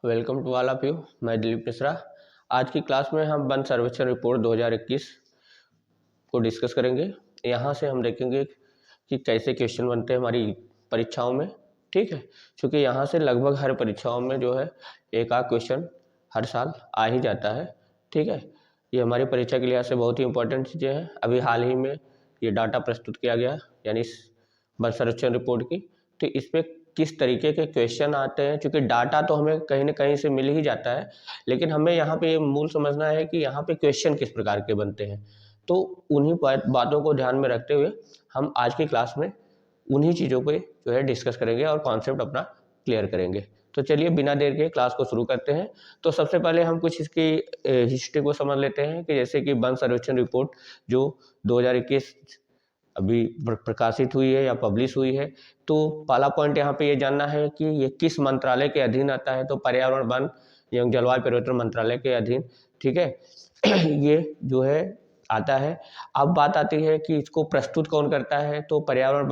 Welcome to all of you. मैं दिलीप मिश्रा। आज की क्लास में हम वन सर्वेक्षण रिपोर्ट 2021 को डिस्कस करेंगे। यहाँ से हम देखेंगे कि कैसे क्वेश्चन बनते हैं हमारी परीक्षाओं में। ठीक है, क्योंकि यहाँ से लगभग हर परीक्षाओं में जो है एक आध क्वेश्चन हर साल आ ही जाता है। ठीक है, ये हमारी परीक्षा के लिहाज से बहुत ही इंपॉर्टेंट चीज़ें हैं। अभी हाल ही में ये डाटा प्रस्तुत किया गया, यानी वन सर्वेक्षण रिपोर्ट की। तो इस पर किस तरीके के क्वेश्चन आते हैं, क्योंकि डाटा तो हमें कहीं ना कहीं से मिल ही जाता है, लेकिन हमें यहाँ पे ये मूल समझना है कि यहाँ पे क्वेश्चन किस प्रकार के बनते हैं। तो उन्हीं बातों को ध्यान में रखते हुए हम आज की क्लास में उन्हीं चीज़ों पे जो है डिस्कस करेंगे और कॉन्सेप्ट अपना क्लियर करेंगे। तो चलिए बिना देर के क्लास को शुरू करते हैं। तो सबसे पहले हम कुछ इसकी हिस्ट्री को समझ लेते हैं कि जैसे कि वन सर्वेक्षण रिपोर्ट जो 2021 अभी प्रकाशित हुई है या पब्लिश हुई है, तो पहला पॉइंट यहाँ पे ये जानना है कि ये किस मंत्रालय के अधीन आता है। तो पर्यावरण वन एवं जलवायु परिवर्तन मंत्रालय के अधीन, ठीक है, ये जो है आता है। अब बात आती है कि इसको प्रस्तुत कौन करता है। तो पर्यावरण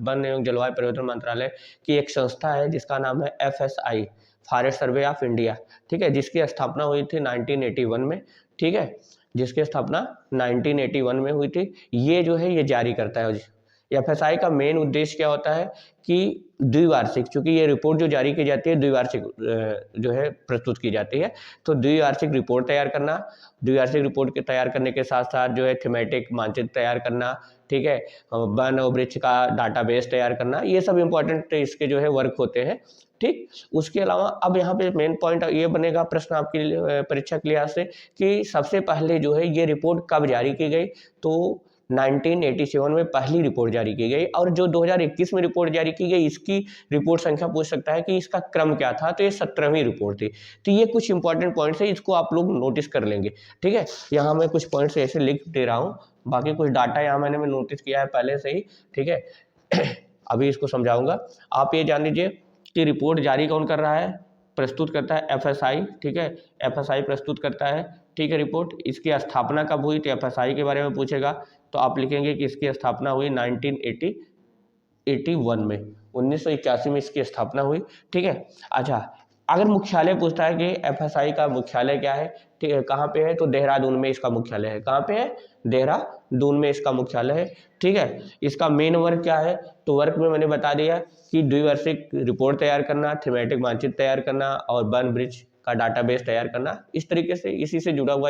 वन एवं जलवायु परिवर्तन मंत्रालय की एक संस्था है जिसका नाम है FSI, forest survey of India. ठीक है, जिसकी स्थापना हुई थी 1981 में। ठीक है, जिसकी स्थापना 1981 में हुई थी। ये जो है ये जारी करता है। FSI का मेन उद्देश्य क्या होता है कि द्विवार्षिक, चूंकि ये रिपोर्ट जो जारी की जाती है द्विवार्षिक जो है प्रस्तुत की जाती है, तो द्विवार्षिक रिपोर्ट तैयार करना, द्विवार्षिक रिपोर्ट के तैयार करने के साथ साथ जो है थीमेटिक मानचित्र तैयार करना, ठीक है, वन और वृक्ष का डाटाबेस तैयार करना, ये सब इंपॉर्टेंट इसके जो है वर्क होते हैं। ठीक, उसके अलावा अब यहाँ पे मेन पॉइंट ये बनेगा प्रश्न आपकी परीक्षा के लिहाज से कि सबसे पहले जो है ये रिपोर्ट कब जारी की गई। तो 1987 में पहली रिपोर्ट जारी की गई, और जो 2021 में रिपोर्ट जारी की गई इसकी रिपोर्ट संख्या पूछ सकता है कि इसका क्रम क्या था। तो ये 17वीं रिपोर्ट थी। तो ये कुछ इंपॉर्टेंट पॉइंट्स है, इसको आप लोग नोटिस कर लेंगे। ठीक है, यहाँ मैं कुछ पॉइंट्स ऐसे लिख दे रहा हूँ, बाकी कुछ डाटा यहाँ मैंने नोटिस किया है पहले से ही। ठीक है, अभी इसको समझाऊंगा। आप ये जान लीजिए कि रिपोर्ट जारी कौन कर रहा है, प्रस्तुत करता है FSI। ठीक है, FSI प्रस्तुत करता है। ठीक है, रिपोर्ट इसकी स्थापना कब हुई तो FSI के बारे में पूछेगा, तो आप लिखेंगे कि इसकी स्थापना हुई 1981 में, 1981 में इसकी स्थापना हुई। ठीक है, अच्छा, अगर मुख्यालय पूछता है कि FSI का मुख्यालय क्या है, ठीक है, कहाँ पे है, तो देहरादून में इसका मुख्यालय है। कहाँ पे है, देहरादून में इसका मुख्यालय है। ठीक है, इसका मेन वर्क क्या है, तो वर्क में मैंने बता दिया कि द्विवार्षिक रिपोर्ट तैयार करना, थीमेटिक मानचित्र तैयार करना और वन वृक्ष का डाटाबेस तैयार करना। इस तरीके से इसी से जुड़ा हुआ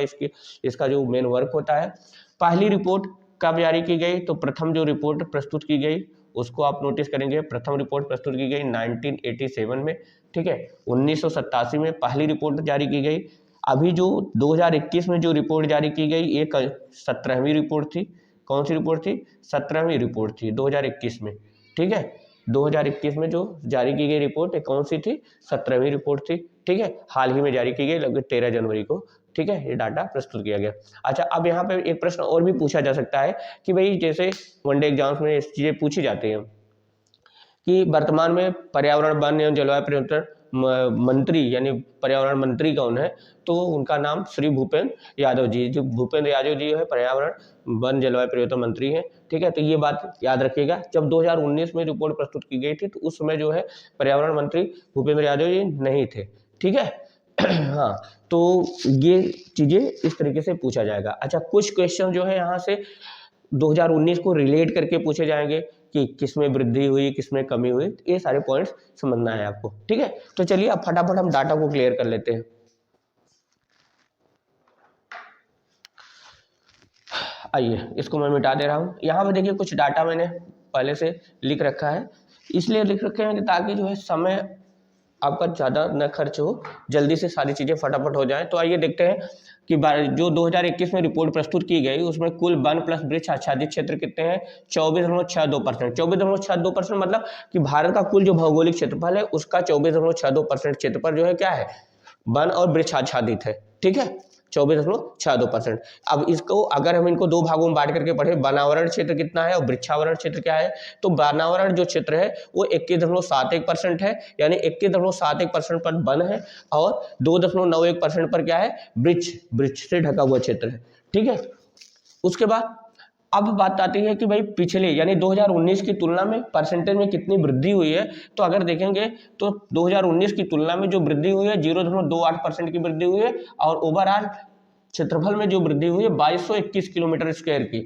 इसका जो मेन वर्क होता है। पहली रिपोर्ट कब जारी की गई, तो प्रथम जो रिपोर्ट प्रस्तुत की गई उसको आप नोटिस करेंगे। प्रथम रिपोर्ट प्रस्तुत की गई 1987 में। ठीक है, 1987 में पहली रिपोर्ट जारी की गई। अभी जो 2021 में जो रिपोर्ट जारी की गई एक 17वीं रिपोर्ट थी। कौन सी रिपोर्ट थी, 17वीं रिपोर्ट थी 2021 में। ठीक है, 2021 में जो जारी की गई रिपोर्ट कौन सी थी, 17वीं रिपोर्ट थी। ठीक है, हाल ही में जारी की गई, लगभग 13 जनवरी को। ठीक है, ये डाटा प्रस्तुत किया गया। अच्छा, अब यहाँ पे एक प्रश्न और भी पूछा जा सकता है कि भाई जैसे वनडे एग्जाम्स में इस चीजें पूछी जाती हैं कि वर्तमान में पर्यावरण वन एवं जलवायु परिवर्तन मंत्री यानी पर्यावरण मंत्री कौन है, तो उनका नाम श्री भूपेंद्र यादव जी। जो भूपेंद्र यादव जी है पर्यावरण वन जलवायु परिवर्तन मंत्री हैं। ठीक है, तो ये बात याद रखिएगा। जब 2019 में रिपोर्ट प्रस्तुत की गई थी तो उस समय जो है पर्यावरण मंत्री भूपेंद्र यादव जी नहीं थे। ठीक है, हाँ, तो ये चीजें इस तरीके से पूछा जाएगा। अच्छा, कुछ क्वेश्चन जो है यहाँ से 2019 को रिलेट करके पूछे जाएंगे कि किसमें वृद्धि हुई, किसमें कमी हुई, ये सारे पॉइंट्स समझना है आपको। ठीक है, तो चलिए अब फटाफट हम डाटा को क्लियर कर लेते हैं। आइए, इसको मैं मिटा दे रहा हूँ। यहाँ पे देखिए कुछ डाटा मैंने पहले से लिख रखा है, इसलिए लिख रखे हैं ताकि जो है समय आपका ज़्यादा न खर्च हो, जल्दी से सारी चीज़ें फटाफट हो जाएं। तो आइए देखते हैं कि जो 2021 में रिपोर्ट प्रस्तुत की गई उसमें कुल वन प्लस वृक्ष आच्छादित क्षेत्र कितने हैं, 24.62%। 24.62% मतलब कि भारत का कुल जो भौगोलिक क्षेत्रफल है उसका 24.62% क्षेत्रफल जो है क्या है, वन और वृक्ष आच्छादित है। ठीक है, 24.62%। अब इसको अगर हम इनको दो भागों में बांट करके पढ़े, वनावरण क्षेत्र कितना है और वृक्षावरण क्षेत्र क्या है, तो वनावरण जो क्षेत्र है वो 21.71% है, यानी 21.71% पर वन है और 2.91% पर क्या है, वृक्ष से ढका हुआ क्षेत्र है। ठीक है, उसके बाद अब बात आती है कि भाई पिछले यानी 2019 की तुलना में परसेंटेज में कितनी वृद्धि हुई है। तो अगर देखेंगे तो 2019 की तुलना में जो वृद्धि हुई है 0.28% की वृद्धि हुई है, और ओवरऑल क्षेत्रफल में जो वृद्धि हुई है 2221 किलोमीटर स्क्वायर की,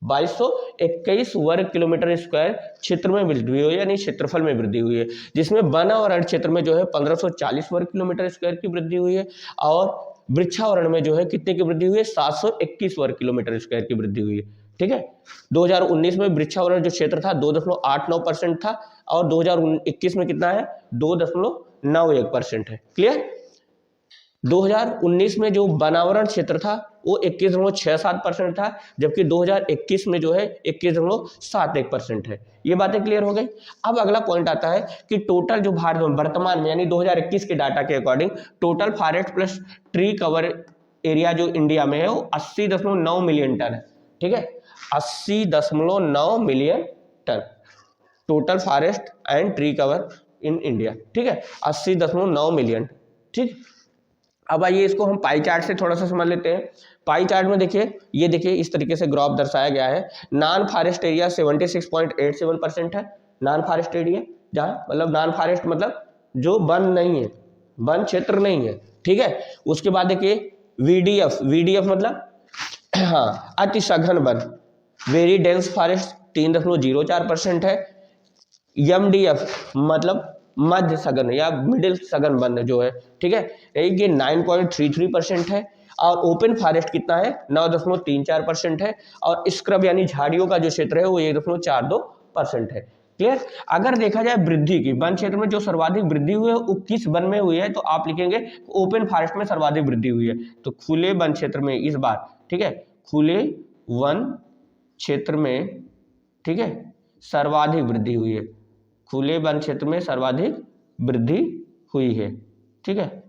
2221 वर्ग किलोमीटर स्क्वायर क्षेत्र में वृद्धि हुई है, यानी क्षेत्रफल में वृद्धि हुई है, जिसमें वन और अरण्य क्षेत्र में जो है 1540 वर्ग किलोमीटर स्क्वायर की वृद्धि हुई है, और वृक्षावरण में जो है कितने की वृद्धि हुई है 721 वर्ग किलोमीटर स्क्वायर की वृद्धि हुई है। ठीक है, 2019 में वृक्षावरण जो क्षेत्र था 2.89% था, और 2021 में कितना है 2.91% है। क्लियर। 2019 में जो वनावरण क्षेत्र था वो 21.67% था, जबकि 2021 में जो है 21.71% है। ये बातें क्लियर हो गई। अब अगला पॉइंट आता है कि टोटल जो भारत में वर्तमान में यानी 2021 के डाटा के according total forest plus tree cover area जो इंडिया में है वो 80.9 मिलियन टन है। ठीक है, 80.9 million ton total forest and tree cover in India. ठीक है, 80.9 मिलियन। ठीक, अब आइए इसको हम पाई चार्ट से थोड़ा सा समझ लेते हैं। पाई चार्ट में देखिए, ये देखिए इस तरीके से ग्राफ दर्शाया गया है। नॉन फॉरेस्ट एरिया 76.87% है, नॉन फॉरेस्ट एरिया, जहाँ मतलब नॉन फॉरेस्ट मतलब जो वन नहीं है, वन क्षेत्र नहीं है। ठीक है, उसके बाद देखिए वीडीएफ, वीडीएफ मतलब हाँ अति सघन वन, वेरी डेंस फॉरेस्ट 3.04% है। एमडीएफ मतलब मध्य सघन या मिडिल सघन वन जो है। ठीक है, ये 9.33% है, और ओपन फॉरेस्ट कितना है 9.34% है, और स्क्रब यानी झाड़ियों का जो क्षेत्र है वो 1.42% है। क्लियर। अगर देखा जाए वृद्धि की, वन क्षेत्र में जो सर्वाधिक वृद्धि हुई है वो किस वन में हुई है, तो आप लिखेंगे ओपन फॉरेस्ट में सर्वाधिक वृद्धि हुई है। तो खुले वन क्षेत्र में इस बार, ठीक है, खुले वन क्षेत्र में, ठीक है, सर्वाधिक वृद्धि हुई है, खुले वन क्षेत्र में सर्वाधिक वृद्धि हुई है। ठीक है,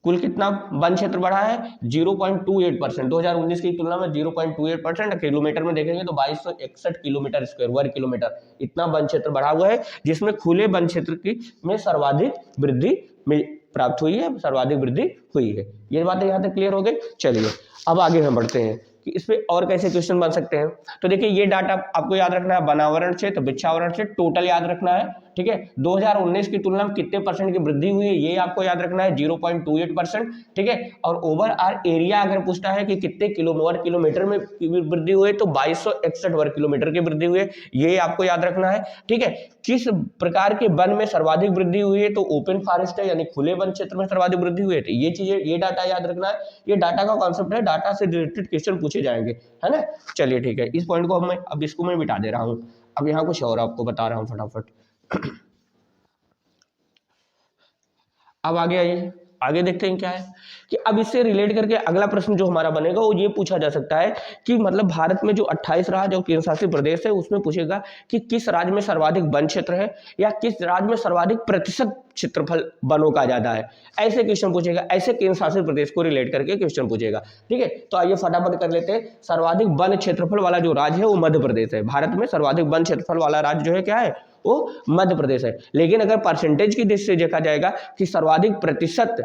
कुल कितना वन क्षेत्र बढ़ा है 0.28%, 2019 की तुलना में 0.28%। किलोमीटर में देखेंगे तो 2261 किलोमीटर स्क्वायर वर्ग किलोमीटर इतना वन क्षेत्र बढ़ा हुआ है, जिसमें खुले वन क्षेत्र की में सर्वाधिक वृद्धि प्राप्त हुई है, सर्वाधिक वृद्धि हुई है। ये बातें यहाँ तक क्लियर हो गई। चलिए अब आगे हम बढ़ते हैं कि इस पे और कैसे क्वेश्चन बन सकते हैं। तो देखिए ये डाटा आपको याद रखना है, वनावरण क्षेत्र, वृक्षावरण क्षेत्र टोटल याद रखना है। ठीक है, 2019 की तुलना में कितने परसेंट की वृद्धि हुई है ये आपको याद रखना है 0.28%। ठीक है, और ओवरऑल एरिया अगर पूछता है कि कितने वर्ग किलोमीटर में वृद्धि हुई है तो 2261 वर्ग किलोमीटर की वृद्धि हुई है, ये आपको याद रखना है। ठीक है, किस प्रकार के वन में सर्वाधिक वृद्धि हुई है तो ओपन फॉरेस्ट है यानी खुले वन क्षेत्र में सर्वाधिक वृद्धि हुई है। तो ये चीजें, ये डाटा याद रखना है। ये डाटा का कॉन्सेप्ट है, डाटा से रिलेटेड क्वेश्चन पूछे जाएंगे, है ना। चलिए ठीक है, इस पॉइंट को अब इसको मैं मिटा दे रहा हूँ। अब यहाँ कुछ और आपको बता रहा हूँ फटाफट। अब आगे आइए, आगे देखते हैं क्या है कि अब इससे रिलेट करके अगला प्रश्न जो हमारा बनेगा वो ये पूछा जा सकता है कि मतलब भारत में जो 28 राज्य और केंद्र शासित प्रदेश है उसमें पूछेगा कि किस राज्य में सर्वाधिक वन क्षेत्र है या किस राज्य में सर्वाधिक प्रतिशत क्षेत्रफल वनों का ज्यादा है। ऐसे क्वेश्चन पूछेगा, ऐसे केंद्र शासित प्रदेश को रिलेट करके क्वेश्चन पूछेगा। ठीक है, तो आइए फटाफट कर लेते हैं। सर्वाधिक वन क्षेत्रफल वाला जो राज्य है वो मध्य प्रदेश है। भारत में सर्वाधिक वन क्षेत्रफल वाला राज्य जो है क्या है, वो मध्य प्रदेश है। लेकिन अगर परसेंटेज की दृष्टि से देखा जाएगा कि सर्वाधिक प्रतिशत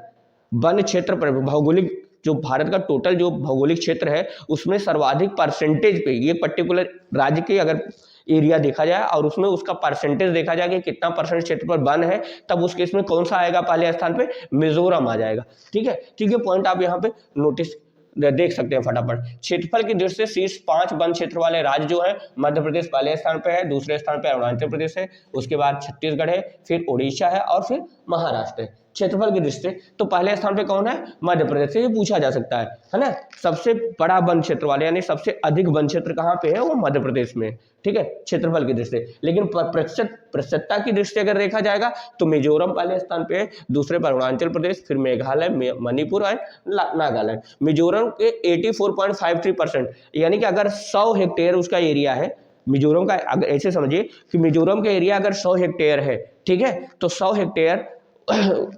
वन क्षेत्र पर भौगोलिक जो भारत का टोटल जो भौगोलिक क्षेत्र है उसमें सर्वाधिक परसेंटेज पे ये पर्टिकुलर राज्य के अगर एरिया देखा जाए और उसमें उसका परसेंटेज देखा जाए कि कितना परसेंट क्षेत्र पर वन है, तब उस केस में कौन सा आएगा पहले स्थान पे, मिजोरम आ जाएगा। ठीक है, ठीक है, पॉइंट आप यहाँ पे नोटिस देख सकते हैं फटाफट। क्षेत्रफल की दृष्टि से शीर्ष 5 वन क्षेत्र वाले राज्य जो है मध्य प्रदेश पहले स्थान पे है, दूसरे स्थान पे अरुणाचल प्रदेश है, उसके बाद छत्तीसगढ़ है, फिर उड़ीसा है और फिर महाराष्ट्र है। क्षेत्रफल की दृष्टि से तो पहले स्थान पे कौन है, मध्य प्रदेश से, ये पूछा जा सकता है ना। सबसे बड़ा वन क्षेत्र वाले यानी सबसे अधिक वन क्षेत्र कहाँ पे है, वो मध्य प्रदेश में। ठीक है, क्षेत्रफल की दृष्टि से। लेकिन प्रतिशतता की दृष्टि अगर देखा जाएगा तो मिजोरम पहले स्थान पे है, दूसरे पर अरुणाचल प्रदेश, फिर मेघालय, मणिपुर और नागालैंड। मिजोरम के 84.53% यानी कि अगर 100 हेक्टेयर उसका एरिया है मिजोरम का, अगर ऐसे समझिए कि मिजोरम का एरिया अगर 100 हेक्टेयर है, ठीक है, तो 100 हेक्टेयर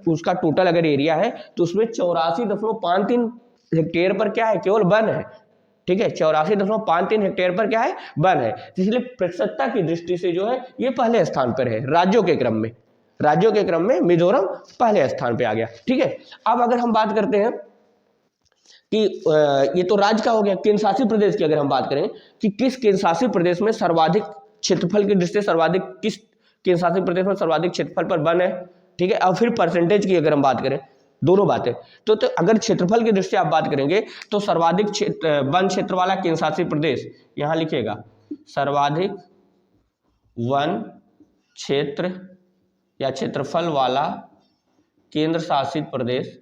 उसका टोटल अगर एरिया है तो उसमें 84.53 हेक्टेयर पर क्या है, केवल वन है। ठीक है, 84.53 हेक्टेयर पर क्या है, वन है। इसलिए प्रतिशतता की दृष्टि से जो है ये पहले स्थान पर है राज्यों के क्रम में, राज्यों के क्रम में मिजोरम पहले स्थान पे आ गया। ठीक है, अब अगर हम बात करते हैं कि ये तो राज्य का हो गया। केंद्र शासित प्रदेश की अगर हम बात करें कि किस केंद्र शासित प्रदेश में सर्वाधिक क्षेत्रफल की दृष्टि से सर्वाधिक, किस केंद्र शासित प्रदेश में सर्वाधिक क्षेत्रफल पर वन है, ठीक है। और फिर परसेंटेज की अगर हम बात करें, दोनों बातें, तो अगर क्षेत्रफल की दृष्टि आप बात करेंगे तो सर्वाधिक वन क्षेत्र वाला केंद्र शासित प्रदेश, यहां लिखिएगा सर्वाधिक वन क्षेत्र या क्षेत्रफल वाला केंद्र शासित प्रदेश,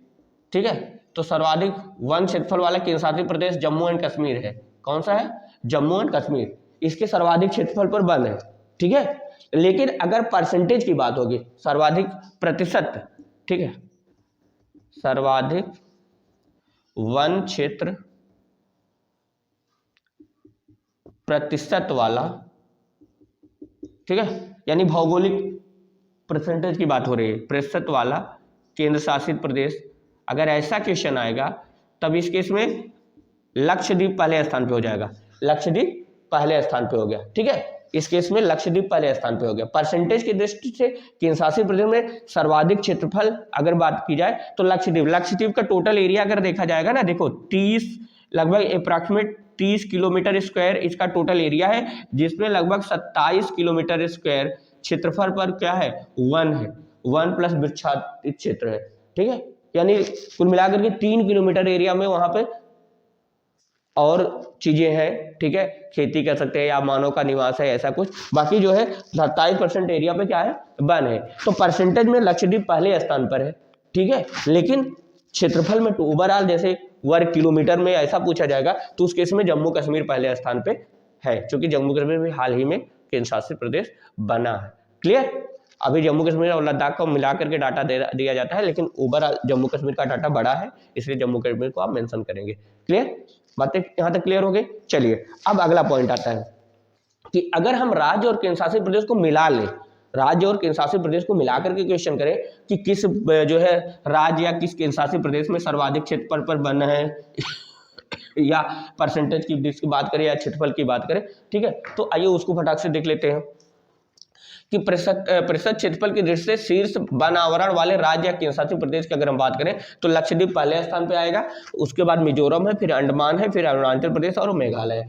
ठीक है। तो सर्वाधिक वन क्षेत्रफल वाला केंद्र शासित प्रदेश जम्मू एंड कश्मीर है। कौन सा है? जम्मू एंड कश्मीर। इसके सर्वाधिक क्षेत्रफल पर वन है, ठीक है। लेकिन अगर परसेंटेज की बात होगी, सर्वाधिक प्रतिशत, ठीक है, सर्वाधिक वन क्षेत्र प्रतिशत वाला, ठीक है, यानी भौगोलिक परसेंटेज की बात हो रही है, प्रतिशत वाला केंद्र शासित प्रदेश, अगर ऐसा क्वेश्चन आएगा तब इस केस में लक्षद्वीप पहले स्थान पे हो जाएगा। लक्षद्वीप पहले स्थान पे हो गया, ठीक है। इस केस में लक्षद्वीप पहले स्थान पे हो गया। परसेंटेज की दृष्टि से केंद्र शासित प्रदेश में सर्वाधिक क्षेत्रफल अगर बात की जाए तो लक्षद्वीप का टोटल एरिया अगर देखा जाएगा ना, देखो 30 लगभग अप्रॉक्सीमेट 30 किलोमीटर स्क्वायर इसका टोटल एरिया है, जिसमें लगभग 27 किलोमीटर स्क्वायर क्षेत्रफल पर क्या है? वन है। वन प्लस वृक्षाच्छादित क्षेत्र है, ठीक है। यानी कुल मिलाकर के 3 किलोमीटर एरिया में वहां पे और चीजें हैं, ठीक है, खेती कर सकते हैं या मानव का निवास है, ऐसा कुछ। बाकी जो है 27% एरिया पे क्या है? वन है। तो परसेंटेज में लक्षद्वीप पहले स्थान पर है, ठीक है। लेकिन क्षेत्रफल में ओवरऑल जैसे वर्ग किलोमीटर में ऐसा पूछा जाएगा तो उस केस में जम्मू कश्मीर पहले स्थान पे है, क्योंकि जम्मू कश्मीर भी हाल ही में केंद्र शासित प्रदेश बना है। क्लियर? अभी जम्मू कश्मीर और लद्दाख को मिला करके डाटा दिया जाता है, लेकिन ओवरऑल जम्मू कश्मीर का डाटा बड़ा है, इसलिए जम्मू कश्मीर को आप मेंशन करेंगे। क्लियर? बातें यहाँ तक क्लियर हो गई? चलिए अब अगला पॉइंट आता है कि अगर हम राज्य और केंद्र शासित प्रदेश को मिला लें, राज्य और केंद्र शासित प्रदेश को मिलाकर के क्वेश्चन करें कि किस जो है राज्य या किस केंद्र शासित प्रदेश में सर्वाधिक क्षेत्रफल पर वन है या परसेंटेज की बात करें या क्षेत्रफल की बात करें, ठीक है। तो आइए उसको फटाक से देख लेते हैं कि प्रतिशत क्षेत्रफल की दृष्टि से शीर्ष वन आवरण वाले राज्य या केंद्र शासित प्रदेश की अगर हम बात करें तो लक्षद्वीप पहले स्थान पे आएगा, उसके बाद मिजोरम है, फिर अंडमान है, फिर अरुणाचल प्रदेश और मेघालय है।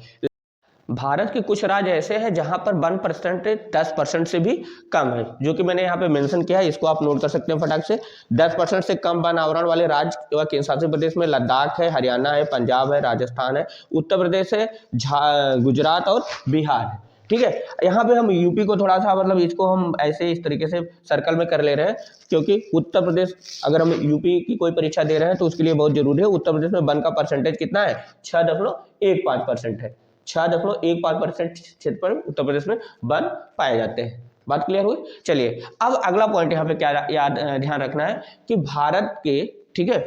भारत के कुछ राज्य ऐसे हैं जहां पर वन परसेंटेज 10% से भी कम है, जो कि मैंने यहाँ पे मेंशन किया है, इसको आप नोट कर सकते हैं फटाक से। 10% से कम वन आवरण वाले राज्य व केंद्र शासित प्रदेश में लद्दाख है, हरियाणा है, पंजाब है, राजस्थान है, उत्तर प्रदेश है, गुजरात और बिहार है, ठीक है। यहाँ पे हम यूपी को थोड़ा सा मतलब इसको हम ऐसे इस तरीके से सर्कल में कर ले रहे हैं, क्योंकि उत्तर प्रदेश अगर हम यूपी की कोई परीक्षा दे रहे हैं तो उसके लिए बहुत जरूरी है। उत्तर प्रदेश में वन का परसेंटेज कितना है? 6.15% है। 6.15% क्षेत्र पर उत्तर प्रदेश में वन पाए जाते हैं। बात क्लियर हुई? चलिए अब अगला पॉइंट यहाँ पे क्या ध्यान रखना है कि भारत के, ठीक है,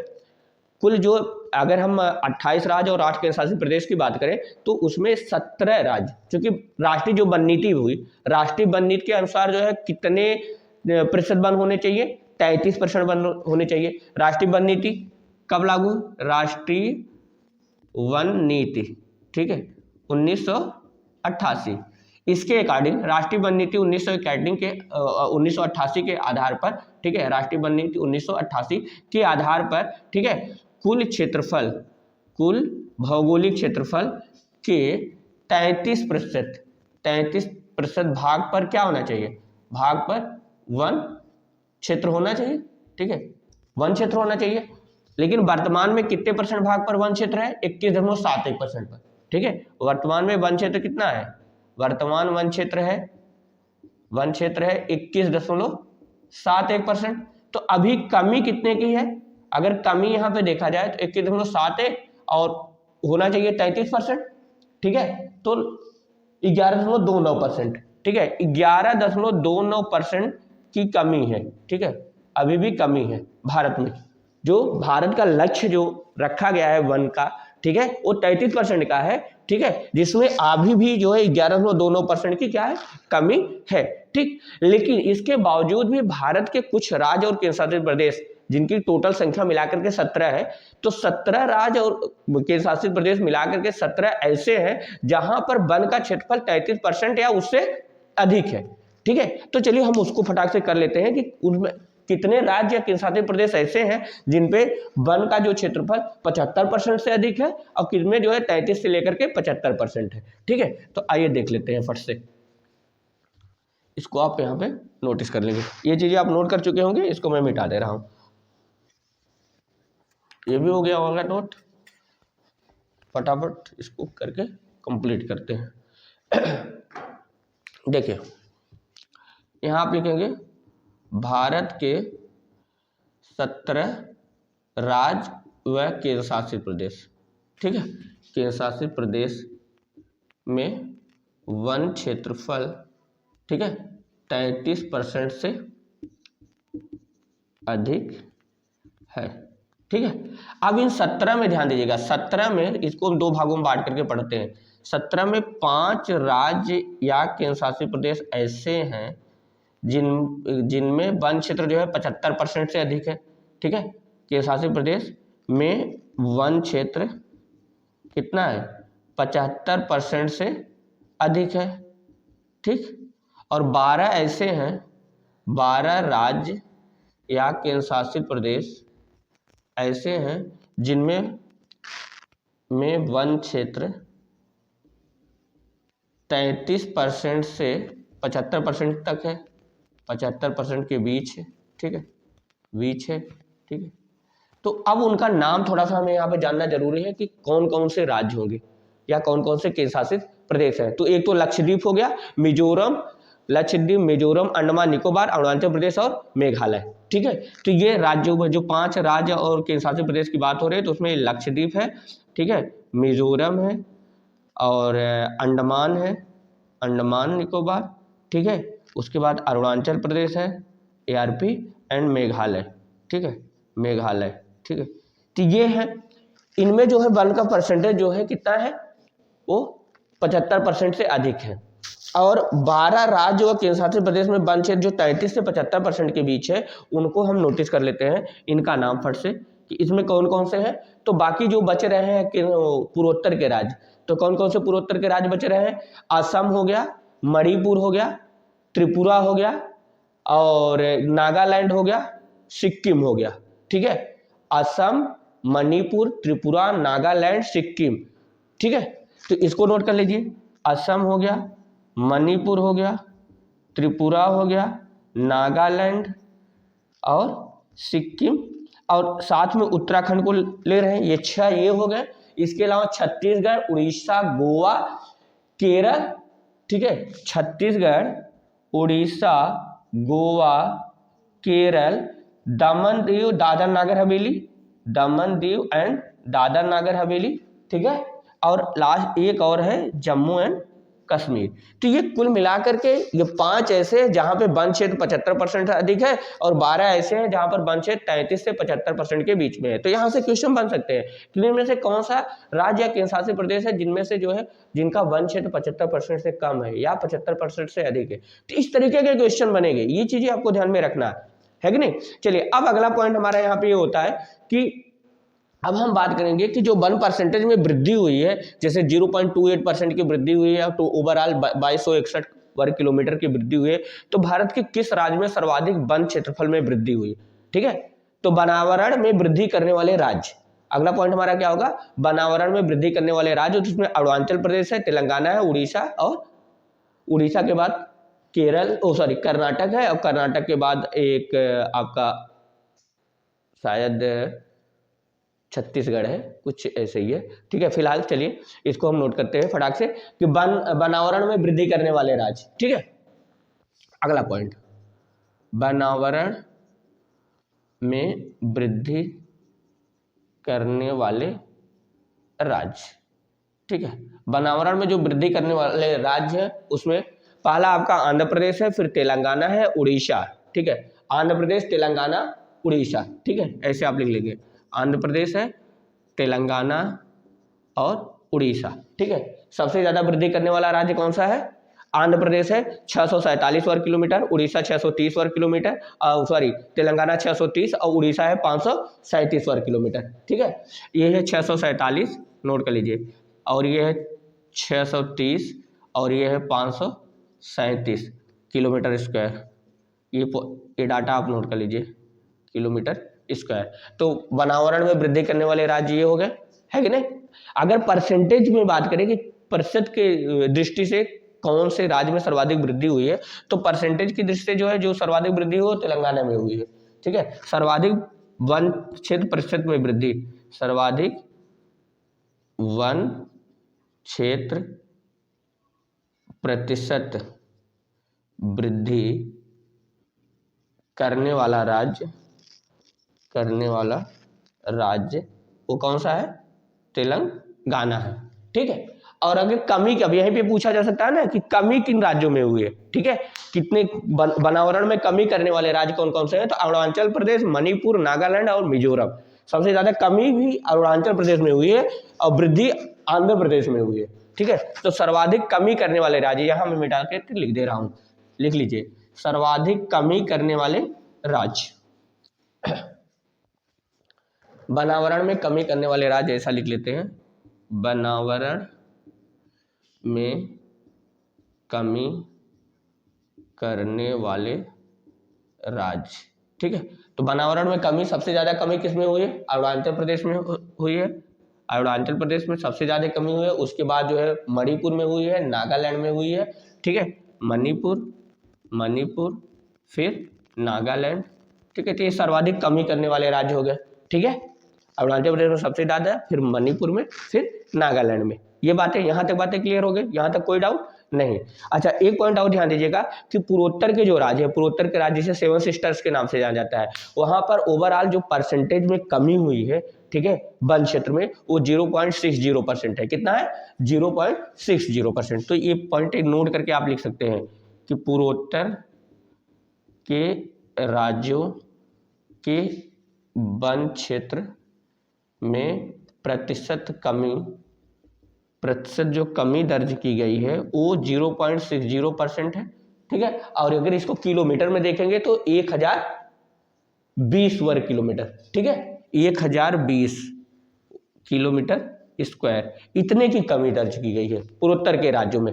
कुल जो अगर हम 28 राज्य और 8 केंद्र शासित प्रदेश की बात करें तो उसमें 17 राज्य, क्योंकि राष्ट्रीय जो वन नीति हुई, राष्ट्रीय वन नीति के अनुसार जो है कितने प्रतिशत वन होने चाहिए? 33% वन होने चाहिए। राष्ट्रीय वन नीति कब लागू? राष्ट्रीय वन नीति, ठीक है, 1988। इसके अकॉर्डिंग राष्ट्रीय वन नीति 1988 के आधार पर, ठीक है, राष्ट्रीय वन नीति 1988 के आधार पर, ठीक है, कुल क्षेत्रफल, कुल भौगोलिक क्षेत्रफल के 33% भाग पर क्या होना चाहिए? भाग पर वन क्षेत्र होना चाहिए, ठीक है, वन क्षेत्र होना चाहिए। लेकिन वर्तमान में कितने परसेंट भाग पर वन क्षेत्र है? 21.71% पर, ठीक है। वर्तमान में वन क्षेत्र कितना है? वर्तमान वन क्षेत्र है 21.71%। तो अभी कमी कितने की है? अगर कमी यहाँ पे देखा जाए तो 21.71 और होना चाहिए 33%, ठीक है, तो 11.29%, ठीक है, 11.29% की कमी है, ठीक है, अभी भी कमी है भारत में। जो भारत का लक्ष्य जो रखा गया है वन का, ठीक है, वो 33% का है, ठीक है, जिसमें अभी भी जो है 11.29% की क्या है? कमी है, ठीक। लेकिन इसके बावजूद भी भारत के कुछ राज्य और केंद्र शासित प्रदेश, जिनकी टोटल संख्या मिलाकर के 17 है, तो 17 राज्य और केंद्र शासित प्रदेश मिलाकर के 17 ऐसे हैं जहां पर वन का क्षेत्रफल 33% या उससे अधिक है, ठीक है। तो चलिए हम उसको फटाक से कर लेते हैं कि उनमें कितने राज्य या केंद्रशासित प्रदेश ऐसे हैं जिन पे वन का जो क्षेत्रफल 75% से अधिक है और कितने जो है 33 से लेकर के 75% है। ठीक है, तो आइए देख लेते हैं फट से, इसको आप यहाँ पे नोटिस कर लेंगे। ये चीजें आप नोट कर चुके होंगे, इसको मैं मिटा दे रहा हूँ। ये भी हो गया होगा नोट, फटाफट इसको करके कंप्लीट करते हैं। देखिए यहाँ आप लिखेंगे भारत के 17 राज्य व केंद्र शासित प्रदेश। ठीक है, केंद्र शासित प्रदेश में वन क्षेत्रफल, ठीक है, 33% से अधिक है। ठीक है, अब इन 17 में ध्यान दीजिएगा, 17 में इसको हम 2 भागों में बांट करके पढ़ते हैं। 17 में 5 राज्य या केंद्र शासित प्रदेश ऐसे हैं जिनमें वन क्षेत्र जो है 75% से अधिक है। ठीक है, केंद्र शासित प्रदेश में वन क्षेत्र कितना है, 75% से अधिक है। ठीक, और 12 ऐसे हैं, 12 राज्य या केंद्र शासित प्रदेश ऐसे हैं जिनमें वन क्षेत्र 33% से 75% तक है, 75% के बीच है। ठीक है, बीच है। ठीक है, तो अब उनका नाम थोड़ा सा हमें यहाँ पे जानना जरूरी है कि कौन कौन से राज्य होंगे या कौन कौन से केंद्र शासित प्रदेश हैं। तो एक तो लक्षद्वीप हो गया, मिजोरम, लक्षद्वीप, मिजोरम, अंडमान निकोबार, अरुणाचल प्रदेश और मेघालय। ठीक है, तो ये राज्यों में जो 5 राज्य और केंद्र शासित प्रदेश की बात हो रही है, तो उसमें लक्षद्वीप है, ठीक है, मिजोरम है और अंडमान है, अंडमान निकोबार। ठीक है, उसके बाद अरुणाचल प्रदेश है, ARP एंड मेघालय। ठीक है, मेघालय। ठीक है, तो ये है, इनमें जो है वन का परसेंटेज जो है कितना है, वो 75% से अधिक है। और 12 राज्य और केंद्र शासित प्रदेश में वन क्षेत्र जो 33 से 75% के बीच है, उनको हम नोटिस कर लेते हैं, इनका नाम फट से कि इसमें कौन कौन से हैं। तो बाकी जो बचे रहे हैं पूर्वोत्तर के राज्य, तो कौन कौन से पूर्वोत्तर के राज्य बचे रहे हैं, असम हो गया, मणिपुर हो गया, त्रिपुरा हो गया और नागालैंड हो गया, सिक्किम हो गया। ठीक है, असम, मणिपुर, त्रिपुरा, नागालैंड, सिक्किम। ठीक है, तो इसको नोट कर लीजिए, असम हो गया, मणिपुर हो गया, त्रिपुरा हो गया, नागालैंड और सिक्किम, और साथ में उत्तराखंड को ले रहे हैं, ये 6 ये हो गए। इसके अलावा छत्तीसगढ़, उड़ीसा, गोवा, केरल। ठीक है, छत्तीसगढ़, उड़ीसा, गोवा, केरल, दमन दीव, दादर नागर हवेली, दमन दीव एंड दादर नागर हवेली। ठीक है, और लास्ट एक और है जम्मू एंड कश्मीर। तो ये कुल मिलाकर के ये 5 ऐसे हैं जहां पे वन क्षेत्र 75% से अधिक है और 12 ऐसे हैं जहां पर वन क्षेत्र 33 से 75% के बीच में है। तो यहाँ से क्वेश्चन बन सकते हैं कि इनमें से कौन सा राज्य या केंद्र शासित प्रदेश है जिनमें से जो है जिनका वन क्षेत्र 75% से कम है या 75% से अधिक है। तो इस तरीके के क्वेश्चन बनेंगे, ये चीजें आपको ध्यान में रखना है कि नहीं। चलिए, अब अगला पॉइंट हमारा यहाँ पे ये होता है कि अब हम बात करेंगे कि जो वन परसेंटेज में वृद्धि हुई है, जैसे 0.28% की वृद्धि हुई है तो ओवरऑल 2261 वर्ग किलोमीटर की वृद्धि हुई है, तो भारत के किस राज्य में सर्वाधिक वन क्षेत्रफल में वृद्धि हुई। ठीक है, तो वनावरण में वृद्धि करने वाले राज्य, अगला पॉइंट हमारा क्या होगा, वनावरण में वृद्धि करने वाले राज्य, जिसमें अरुणाचल प्रदेश है, तेलंगाना है, उड़ीसा, और उड़ीसा के बाद केरल, कर्नाटक है, और कर्नाटक के बाद एक आपका शायद छत्तीसगढ़ है, कुछ ऐसे ही है। ठीक है, फिलहाल चलिए इसको हम नोट करते हैं फटाक से कि वनावरण में वृद्धि करने वाले राज्य। ठीक है, अगला पॉइंट, वनावरण में वृद्धि करने वाले राज्य। ठीक है, वनावरण में जो वृद्धि करने वाले राज्य है उसमें पहला आपका आंध्र प्रदेश है, फिर तेलंगाना है, उड़ीसा। ठीक है, आंध्र प्रदेश, तेलंगाना, उड़ीसा। ठीक है, ऐसे आप लिख लेंगे, आंध्र प्रदेश है, तेलंगाना और उड़ीसा। ठीक है, सबसे ज्यादा वृद्धि करने वाला राज्य कौन सा है, आंध्र प्रदेश है 647 वर्ग किलोमीटर, उड़ीसा 630 वर्ग किलोमीटर, तेलंगाना 630 और उड़ीसा है 537 वर्ग किलोमीटर। ठीक है, ये है 647, नोट कर लीजिए, और ये है 630 और ये है 537 किलोमीटर स्क्वायर। ये डाटा आप नोट कर लीजिए, किलोमीटर स्क्वायर। तो वनावरण में वृद्धि करने वाले राज्य ये हो गए, है कि नहीं। अगर परसेंटेज में बात करें कि प्रतिशत के दृष्टि से कौन से राज्य में सर्वाधिक वृद्धि हुई है, तो परसेंटेज की दृष्टि से जो है जो सर्वाधिक वृद्धि हुई तेलंगाना में हुई है, ठीक है। सर्वाधिक वन क्षेत्र प्रतिशत में वृद्धि, सर्वाधिक वन क्षेत्र प्रतिशत वृद्धि करने वाला राज्य वो कौन सा है, तेलंगाना है, ठीक है। और अगर कमी का यहीं पे पूछा जा सकता है ना कि कमी किन राज्यों में हुई है, ठीक है, कितने वनावरण में कमी करने वाले राज्य कौन कौन से हैं, तो अरुणाचल प्रदेश, मणिपुर, नागालैंड और मिजोरम। सबसे ज्यादा कमी भी अरुणाचल प्रदेश में हुई है और वृद्धि आंध्र प्रदेश में हुई है, ठीक है। तो सर्वाधिक कमी करने वाले राज्य, यहां मैं मिटा के लिख दे रहा हूं, लिख लीजिए, सर्वाधिक कमी करने वाले राज्य। वनावरण में कमी करने वाले राज्य ऐसा लिख लेते हैं, वनावरण में कमी करने वाले राज्य, ठीक है। तो वनावरण में कमी, सबसे ज्यादा कमी किसमें हुई है, अरुणाचल प्रदेश में हुई है, अरुणाचल प्रदेश में सबसे ज्यादा कमी हुई है। उसके बाद जो है मणिपुर में हुई है, नागालैंड में हुई है, ठीक है, मणिपुर फिर नागालैंड, ठीक है। तो ये सर्वाधिक कमी करने वाले राज्य हो गए, ठीक है। अरुणाचल प्रदेश में सबसे ज्यादा, फिर मणिपुर में, फिर नागालैंड में। ये बातें, यहाँ तक बातें क्लियर हो गई, यहाँ तक कोई डाउट नहीं। अच्छा, एक पॉइंट और ध्यान दीजिएगा कि पूर्वोत्तर के जो राज्य है, पूर्वोत्तर के राज्य जिसे सेवन सिस्टर्स के नाम से जाना जाता है, वहां पर ओवरऑल जो परसेंटेज में कमी हुई है, ठीक है, वन क्षेत्र में, वो 0.60% है। कितना है, 0.60%। तो ये पॉइंट नोट करके आप लिख सकते हैं कि पूर्वोत्तर के राज्यों के वन क्षेत्र में प्रतिशत जो कमी दर्ज की गई है वो 0.60% है, ठीक है। और अगर इसको किलोमीटर में देखेंगे तो 1020 वर्ग किलोमीटर, ठीक है, 1020 किलोमीटर स्क्वायर, इतने की कमी दर्ज की गई है पूर्वोत्तर के राज्यों में।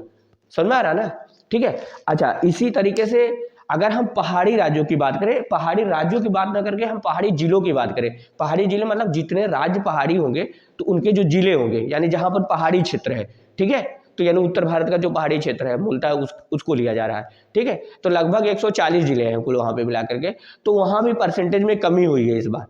समझ में आ रहा ना, ठीक है। अच्छा, इसी तरीके से अगर हम पहाड़ी राज्यों की बात करें, पहाड़ी राज्यों की बात ना करके हम पहाड़ी जिलों की बात करें, पहाड़ी जिले मतलब जितने राज्य पहाड़ी होंगे तो उनके जो जिले होंगे, यानी जहां पर पहाड़ी क्षेत्र है, ठीक है, तो यानी उत्तर भारत का जो पहाड़ी क्षेत्र है मूलतः उसको लिया जा रहा है, ठीक है। तो लगभग 140 जिले हैं कुल वहां पे मिला करके, तो वहां भी परसेंटेज में कमी हुई है। इस बार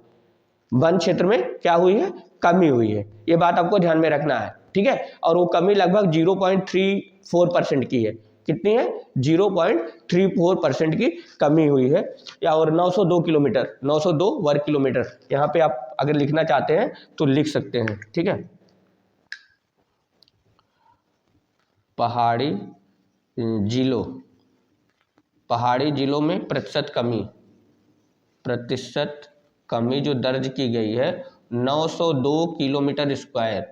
वन क्षेत्र में क्या हुई है, कमी हुई है, ये बात आपको ध्यान में रखना है, ठीक है। और वो कमी लगभग 0.34% की है। कितनी है, 0.34% की कमी हुई है, या और 902 किलोमीटर, 902 वर्ग किलोमीटर, यहाँ पे आप अगर लिखना चाहते हैं तो लिख सकते हैं, ठीक है। पहाड़ी जिलों में प्रतिशत कमी जो दर्ज की गई है 902 kilometre square,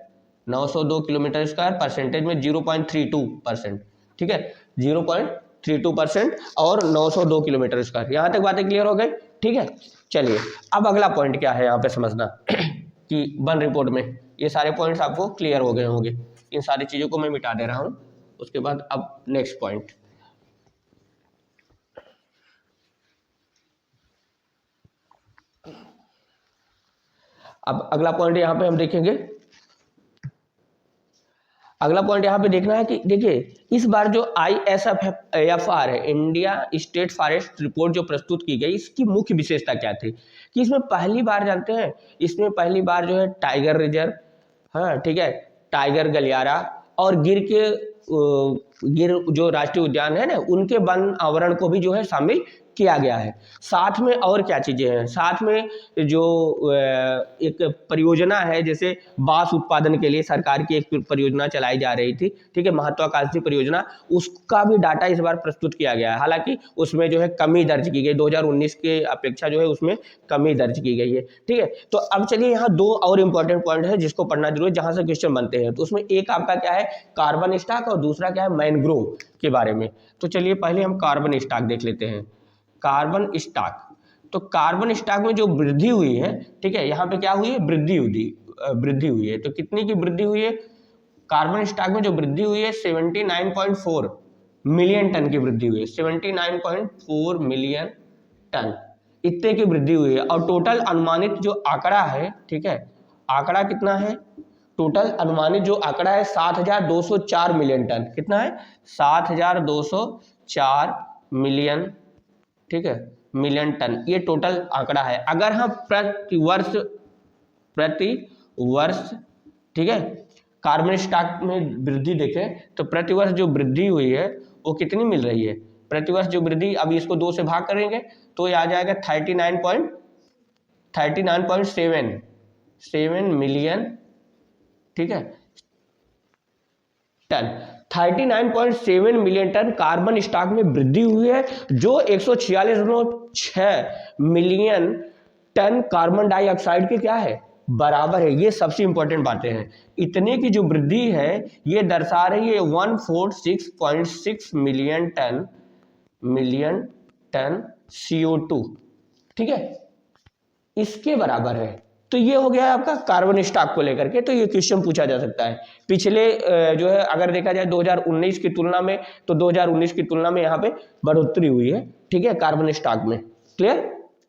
902 kilometre square, percentage में 0.32%, ठीक है, 0.32% और 902 किलोमीटर स्क्वायर। यहाँ तक बातें क्लियर हो गई, ठीक है। चलिए, अब अगला पॉइंट क्या है यहाँ पे समझना कि वन रिपोर्ट में ये सारे पॉइंट्स आपको क्लियर हो गए होंगे। इन सारी चीज़ों को मैं मिटा दे रहा हूँ, उसके बाद अब नेक्स्ट पॉइंट। अब अगला पॉइंट यहाँ पे हम देखेंगे, अगला पॉइंट यहाँ पे देखना है कि देखिए इस बार जो ISFR है, इंडिया स्टेट फॉरेस्ट रिपोर्ट जो प्रस्तुत की गई, इसकी मुख्य विशेषता क्या थी कि इसमें पहली बार, जानते हैं, इसमें पहली बार जो है टाइगर रिजर्व, हाँ ठीक है, टाइगर गलियारा और गिर जो राष्ट्रीय उद्यान है ना, उनके वन आवरण को भी जो है शामिल किया गया है। साथ में और क्या चीजें हैं, साथ में जो एक परियोजना है, जैसे बांस उत्पादन के लिए सरकार की एक परियोजना चलाई जा रही थी, ठीक है, महत्वाकांक्षी परियोजना, उसका भी डाटा इस बार प्रस्तुत किया गया है। हालांकि उसमें जो है कमी दर्ज की गई, 2019 के अपेक्षा जो है उसमें कमी दर्ज की गई है, ठीक है। तो अब चलिए यहाँ दो और इंपॉर्टेंट पॉइंट है जिसको पढ़ना जरूर है, जहां से क्वेश्चन बनते हैं। तो उसमें एक आपका क्या है, कार्बन स्टॉक, और दूसरा क्या है, मैनग्रोव के बारे में। तो चलिए पहले हम कार्बन स्टॉक देख लेते हैं। कार्बन स्टॉक, तो कार्बन स्टॉक में जो वृद्धि हुई है, ठीक है, यहाँ पे क्या हुई है, वृद्धि हुई है। तो कितनी की वृद्धि हुई है, कार्बन स्टॉक में जो वृद्धि हुई है 79.4 मिलियन टन की वृद्धि हुई है, 79.4 मिलियन टन, इतने की वृद्धि हुई है। और टोटल अनुमानित जो आंकड़ा है, ठीक है, आंकड़ा कितना है, टोटल अनुमानित जो आंकड़ा है 7,204 मिलियन टन। कितना है, 7,204 मिलियन, ठीक है, मिलियन टन, ये टोटल आंकड़ा है। अगर हम प्रति वर्ष, ठीक है, कार्बन स्टॉक में वृद्धि देखें तो प्रति वर्ष जो वृद्धि हुई है वो कितनी मिल रही है, प्रति वर्ष जो वृद्धि, अभी इसको 2 से भाग करेंगे तो ये आ जाएगा 39.7 मिलियन, ठीक है, ton. 39.7 million ton carbon stock में वृद्धि हुई है, जो 146.6 मिलियन टन कार्बन डाइऑक्साइड के क्या है, बराबर है। ये सबसे इंपॉर्टेंट बातें हैं। इतने की जो वृद्धि है ये दर्शा रही है 146.6 मिलियन टन CO2, ठीक है, इसके बराबर है। तो ये हो गया आपका कार्बन स्टॉक को लेकर के। तो ये क्वेश्चन पूछा जा सकता है। पिछले जो है अगर देखा जाए 2019 की तुलना में, तो 2019 की तुलना में यहाँ पे बढ़ोतरी हुई है, ठीक है, कार्बन स्टॉक में। क्लियर?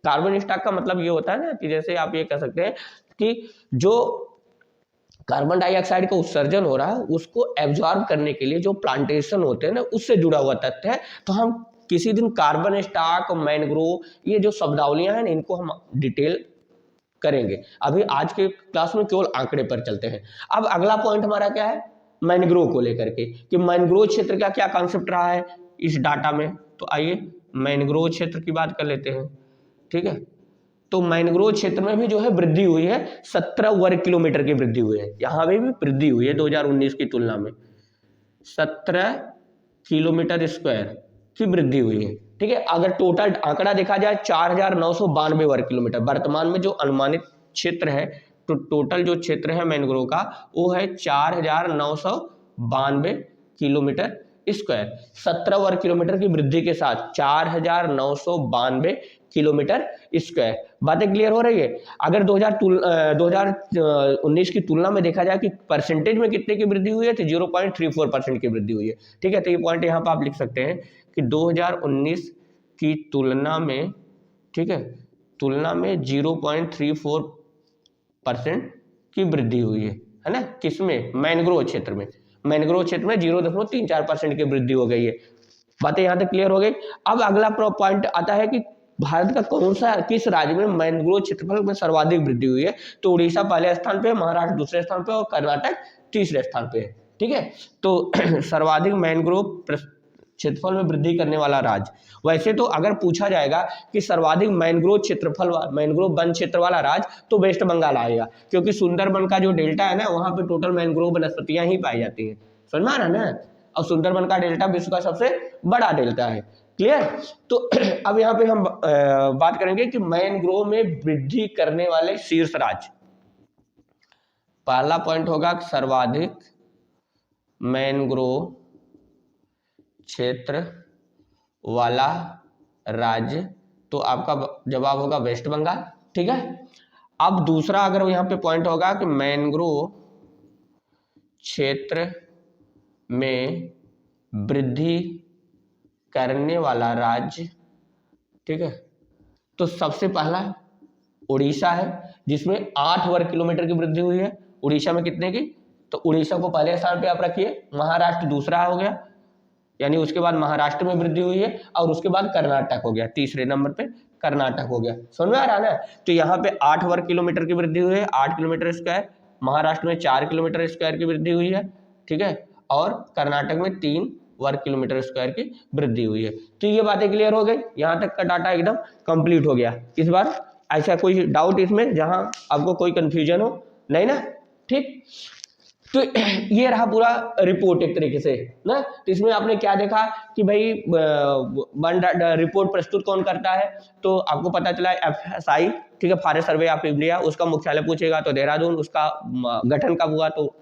कार्बन स्टॉक का मतलब ये होता है ना कि जैसे आप ये कह सकते हैं कि जो कार्बन डाइऑक्साइड का उत्सर्जन हो रहा है उसको एब्जॉर्ब करने के लिए जो प्लांटेशन होते हैं ना, उससे जुड़ा हुआ तथ्य है। तो हम किसी दिन कार्बन स्टॉक, मैनग्रोव, ये जो शब्दावलियां हैं इनको हम डिटेल करेंगे। अभी आज के क्लास में केवल आंकड़े पर चलते हैं। अब अगला पॉइंट हमारा क्या है, मैनग्रोव को लेकर के, कि मैनग्रोव क्षेत्र का क्या कॉन्सेप्ट रहा है इस डाटा में। तो आइए मैनग्रोव क्षेत्र की बात कर लेते हैं, ठीक है। तो मैनग्रोव क्षेत्र में भी जो है वृद्धि हुई है, 17 वर्ग किलोमीटर की वृद्धि हुई है। यहाँ पे भी वृद्धि हुई है 2019 की तुलना में, 17 किलोमीटर स्क्वायर की वृद्धि हुई है, ठीक है। अगर टोटल आंकड़ा देखा जाए 4,992 वर्ग किलोमीटर वर्तमान में जो अनुमानित क्षेत्र है, तो टोटल जो क्षेत्र है मैनग्रोव का वो है 4,992 किलोमीटर स्क्वायर। 17 वर्ग किलोमीटर की वृद्धि के साथ 4,992 किलोमीटर स्क्वायर। बातें क्लियर हो रही है? अगर 2019 की तुलना में देखा जाए कि परसेंटेज में कितने की वृद्धि हुई है, तो 0.34% की वृद्धि हुई है, ठीक है। तो ये पॉइंट यहाँ पर आप लिख सकते हैं कि 2019 की तुलना में, ठीक है, तुलना में 0.34% की वृद्धि हुई है ना, किसमें, मैनग्रोव क्षेत्र में। मैनग्रोव क्षेत्र में 0.34% की वृद्धि हो गई है। बातें यहाँ तक क्लियर हो गई। अब अगला पॉइंट आता है कि भारत का कौन सा, किस राज्य में मैनग्रोव क्षेत्रफल में सर्वाधिक वृद्धि हुई है। तो उड़ीसा पहले स्थान पे, महाराष्ट्र दूसरे स्थान पे और कर्नाटक तीसरे स्थान पे है, ठीक है। तो सर्वाधिक मैनग्रोव क्षेत्रफल में वृद्धि करने वाला राज्य, वैसे तो अगर पूछा जाएगा कि सर्वाधिक मैनग्रोव क्षेत्रफल, मैनग्रोव वन क्षेत्र वाला राज्य, तो वेस्ट बंगाल आएगा, क्योंकि सुंदरबन का जो डेल्टा है ना, वहां पे टोटल मैनग्रोव वनस्पतियां ही पाई जाती हैं। समझ में आ रहा है ना? और सुंदरबन का डेल्टा विश्व का सबसे बड़ा डेल्टा है। क्लियर? तो अब यहाँ पे हम बात करेंगे कि मैनग्रोव में वृद्धि करने वाले शीर्ष राज्य। पहला पॉइंट होगा सर्वाधिक मैनग्रोव क्षेत्र वाला राज्य, तो आपका जवाब होगा वेस्ट बंगाल, ठीक है। अब दूसरा अगर यहाँ पे पॉइंट होगा कि मैनग्रोव क्षेत्र में वृद्धि करने वाला राज्य, ठीक है, तो सबसे पहला उड़ीसा है, जिसमें 8 वर्ग किलोमीटर की वृद्धि हुई है। उड़ीसा में कितने की? तो उड़ीसा को पहले स्थान पे आप रखिए, महाराष्ट्र दूसरा हो गया, यानी उसके बाद महाराष्ट्र में वृद्धि हुई है, और उसके बाद कर्नाटक हो गया, तीसरे नंबर पे कर्नाटक हो गया। समझ में आ रहा है ना? तो यहाँ पे 8 वर्ग किलोमीटर की वृद्धि हुई है, 8 किलोमीटर स्क्वायर। महाराष्ट्र में 4 किलोमीटर स्क्वायर की वृद्धि हुई है, ठीक है, और कर्नाटक में 3 वर्ग किलोमीटर स्क्वायर की वृद्धि हुई है। तो ये बातें क्लियर हो गई, यहाँ तक का डाटा एकदम कंप्लीट हो गया। इस बार ऐसा कोई डाउट इसमें जहां आपको कोई कंफ्यूजन हो? नहीं ना? ठीक। तो ये रहा पूरा रिपोर्ट एक तरीके से ना। तो इसमें आपने क्या देखा कि भाई रिपोर्ट प्रस्तुत कौन करता है, तो आपको पता चला FSI, ठीक है, फॉरेस्ट सर्वे ऑफ इंडिया, उसका मुख्यालय पूछेगा तो देहरादून, उसका गठन कब हुआ तो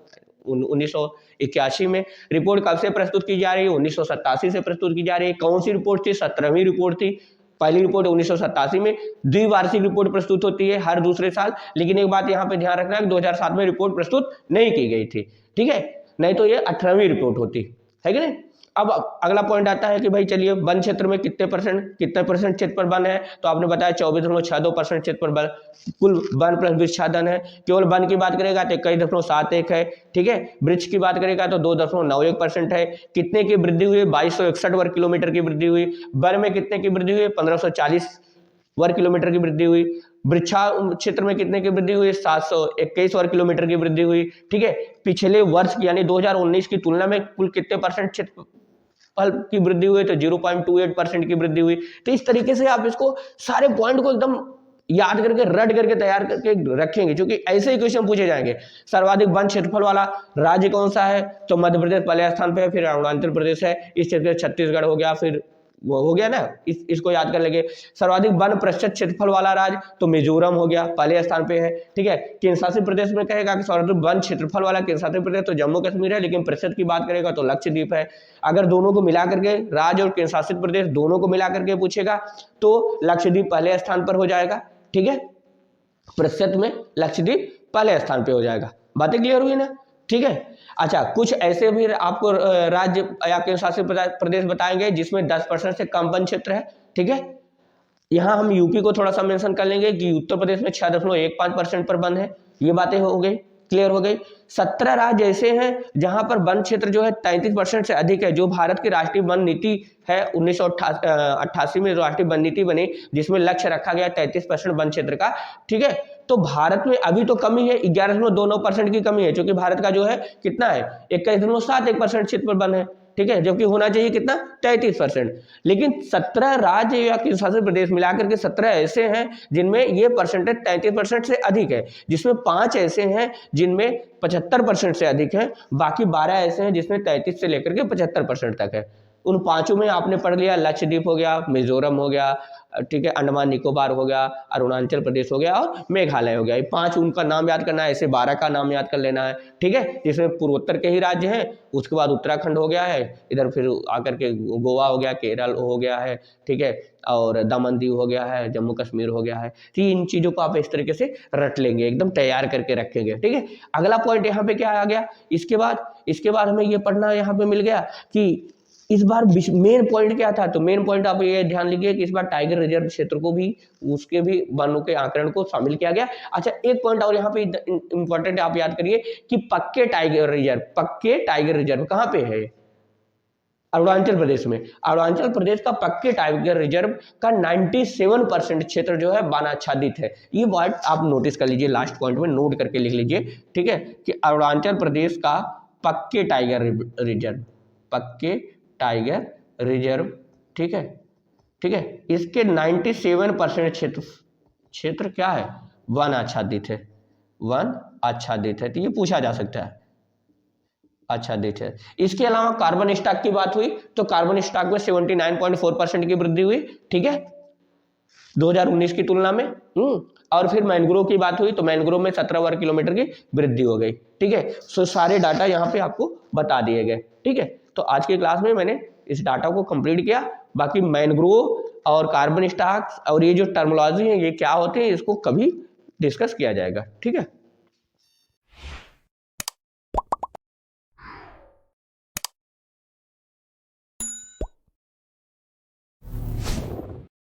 1981 में। रिपोर्ट कब से प्रस्तुत की जा रही है? 1987 से प्रस्तुत की जा रही है। कौन सी रिपोर्ट थी? 17वीं रिपोर्ट थी। पहली रिपोर्ट 1987 में, द्विवार्षिक रिपोर्ट प्रस्तुत होती है हर दूसरे साल। लेकिन एक बात यहाँ पे ध्यान रखना है कि 2007 में रिपोर्ट प्रस्तुत नहीं की गई थी, ठीक है, नहीं तो ये 18वीं रिपोर्ट होती है कि नहीं। अब अगला पॉइंट आता है कि भाई चलिए वन क्षेत्र में कितने परसेंट क्षेत्र पर वन है, तो आपने बताया 24.62% क्षेत्र पर वन, कुल वन प्लस वृक्षाधन है। केवल वन की बात करेगा तो 21.71 है, ठीक है। वृक्ष की बात करेगा तो 2.91% है। कितने की वृद्धि हुई? 2261 वर्ग किलोमीटर की वृद्धि हुई। वन में कितने की वृद्धि हुई? 1540 वर्ग किलोमीटर की वृद्धि हुई। वृक्षा क्षेत्र में कितने की वृद्धि हुई? 721 वर्ग किलोमीटर की वृद्धि हुई, ठीक है। पिछले वर्ष यानी 2019 की तुलना में कुल कितने परसेंट क्षेत्रफल की वृद्धि हुई? तो 0.28% की वृद्धि हुई। तो इस तरीके से आप इसको सारे पॉइंट को एकदम याद करके रट करके तैयार करके रखेंगे, क्योंकि ऐसे ही क्वेश्चन पूछे जाएंगे। सर्वाधिक वन क्षेत्रफल वाला राज्य कौन सा है? तो मध्य प्रदेश पहले स्थान पे है, फिर अरुणाचल प्रदेश है, इस क्षेत्र छत्तीसगढ़ हो गया, फिर वो हो गया ना, इसको याद कर लेंगे। सर्वाधिक वन प्रतिशत क्षेत्रफल वाला राज्य तो मिजोरम हो गया, पहले स्थान पे है, ठीक है। केंद्र शासित प्रदेश में कहेगा कि सर्वाधिक वन क्षेत्रफल वाला केंद्र शासित प्रदेश तो जम्मू कश्मीर है, लेकिन प्रतिशत की बात करेगा तो लक्षद्वीप है। अगर दोनों को मिला करके राज्य और केंद्र शासित प्रदेश दोनों को मिला करके पूछेगा तो लक्षद्वीप पहले स्थान पर हो जाएगा, ठीक है। प्रतिशत में लक्षद्वीप पहले स्थान पे हो जाएगा। बातें क्लियर हुई ना, ठीक है। अच्छा, कुछ ऐसे भी आपको राज्य या केंद्र शासित प्रदेश बताएंगे जिसमें 10% से कम वन क्षेत्र है, ठीक है। यहाँ हम यूपी को थोड़ा सा मेंशन कर लेंगे कि उत्तर प्रदेश में 6.15% पर वन है। ये बातें हो गई, क्लियर हो गई। 17 राज्य ऐसे हैं जहां पर वन क्षेत्र जो है 33% से अधिक है, जो भारत की राष्ट्रीय वन नीति है 1988 में राष्ट्रीय वन नीति बनी, जिसमें लक्ष्य रखा गया 33% वन क्षेत्र का, ठीक है। तो भारत में अभी तो कमी है, 11.29% की कमी है, क्योंकि भारत का जो है कितना है 21.71% क्षेत्र पर वन है, ठीक है, जबकि होना चाहिए कितना 33%। लेकिन 17 राज्य या केंद्र शासित प्रदेश मिलाकर के 17 ऐसे हैं जिनमें ये परसेंटेज 33% से अधिक है, जिसमें 5 ऐसे हैं जिनमें 75% से अधिक है, बाकी 12 ऐसे हैं जिसमें 33 से लेकर के 75% तक है। उन पांचों में आपने पढ़ लिया, लक्षद्वीप हो गया, मिजोरम हो गया, ठीक है, अंडमान निकोबार हो गया, अरुणाचल प्रदेश हो गया और मेघालय हो गया। ये 5 उनका नाम याद करना है, ऐसे 12 का नाम याद कर लेना है, ठीक है, जिसमें पूर्वोत्तर के ही राज्य हैं। उसके बाद उत्तराखंड हो गया है, इधर फिर आकर के गोवा हो गया, केरल हो गया है, ठीक है, और दमन दीव हो गया है, जम्मू कश्मीर हो गया है। तो इन चीजों को आप इस तरीके से रट लेंगे, एकदम तैयार करके रखेंगे, ठीक है। अगला पॉइंट यहाँ पे क्या आ गया, इसके बाद हमें ये पढ़ना यहाँ पे मिल गया कि इस बार मेन पॉइंट क्या था। तो मेन पॉइंट आप ये ध्यान लीजिए कि इस बार टाइगर रिजर्व क्षेत्र को भी, उसके भी वनों के आंकड़न को शामिल किया गया। अच्छा, एक पॉइंट और यहाँ पे इंपॉर्टेंट आप याद करिए कि पक्के टाइगर रिजर्व कहाँ पे है? अरुणाचल प्रदेश में। अरुणाचल प्रदेश का पक्के टाइगर रिजर्व का 97% क्षेत्र जो है वन आच्छादित है। ये वर्ड आप नोटिस कर लीजिए, लास्ट पॉइंट में नोट करके लिख लीजिए, ठीक है, कि अरुणाचल प्रदेश का पक्के टाइगर रिजर्व, ठीक है, इसके 97% क्षेत्र क्या है? वन आच्छादित है। तो ये पूछा जा सकता है, आच्छादित है। इसके अलावा कार्बन स्टॉक की बात हुई तो कार्बन स्टॉक में 79.4% की वृद्धि हुई, ठीक है, 2019 की तुलना में। और फिर मैंग्रोव की बात हुई तो मैंग्रोव में 17 वर्ग किलोमीटर की वृद्धि हो गई, ठीक है। सो सारे डाटा यहाँ पे आपको बता दिए गए, ठीक है। तो आज की क्लास में मैंने इस डाटा को कंप्लीट किया। बाकी मैंग्रोव और कार्बन स्टॉक और ये जो टर्मिनोलॉजी है ये क्या होते हैं, इसको कभी डिस्कस किया जाएगा, ठीक है।